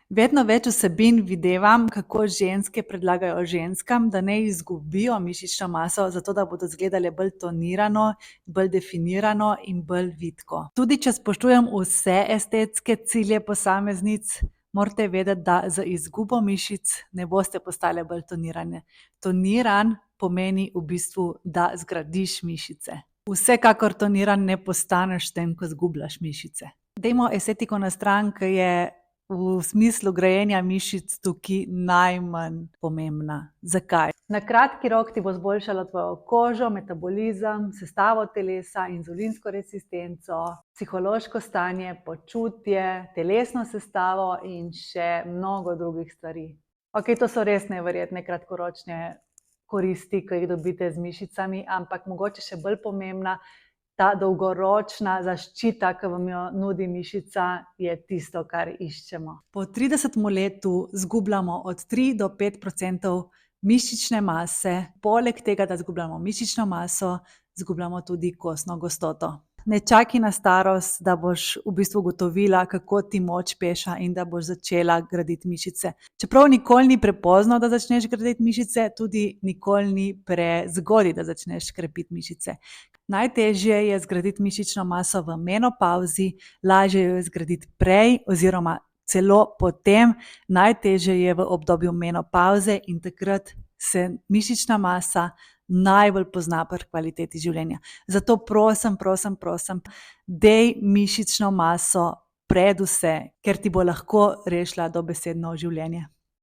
Vedno več vsebin videvam, kako ženske predlagajo ženskam, da ne izgubijo mišično maso, zato da bodo izgledale bolj tonirano, bolj definirano in bolj vitko. Tudi če spoštujem vse estetske cilje posameznic, morate vedeti, da z izgubo mišic ne boste postale bolj tonirane. Toniran pomeni v bistvu, da zgradiš mišice. Vsekakor toniran ne postaneš s tem, ko izgubljaš mišice. Dajmo estetiko na stran, ki je v smislu grajenja mišic tukaj najmanj pomembna. Zakaj? Na kratki rok ti bo izboljšalo tvojo kožo, metabolizem, sestavo telesa, inzulinsko rezistenco, psihološko stanje, počutje, telesno sestavo in še mnogo drugih stvari. Okej, to so res neverjetne kratkoročne koristi, ki jih dobite z mišicami, ampak mogoče še bolj pomembna, ta dolgoročna zaščita, ki vam jo nudi mišica, je tisto, kar iščemo. Po 30. letu izgubljamo od 3 do 5% mišične mase. Poleg tega, da izgubljamo mišično maso, izgubljamo tudi kostno gostoto. Ne čakaj na starost, da boš v bistvu ugotovila, kako ti moč peša in da boš začela graditi mišice. Čeprav nikoli ni prepozno, da začneš graditi mišice, tudi nikoli ni prezgodaj, da začneš krepiti mišice. Najtežje je zgraditi mišično maso v menopavzi, lažje jo je zgraditi prej oziroma celo potem. Najtežje je v obdobju menopavze in takrat se mišična masa najbolj pozna pri kvaliteti življenja. Zato prosim, dej mišično maso pred vse, ker ti bo lahko rešila dobesedno življenje.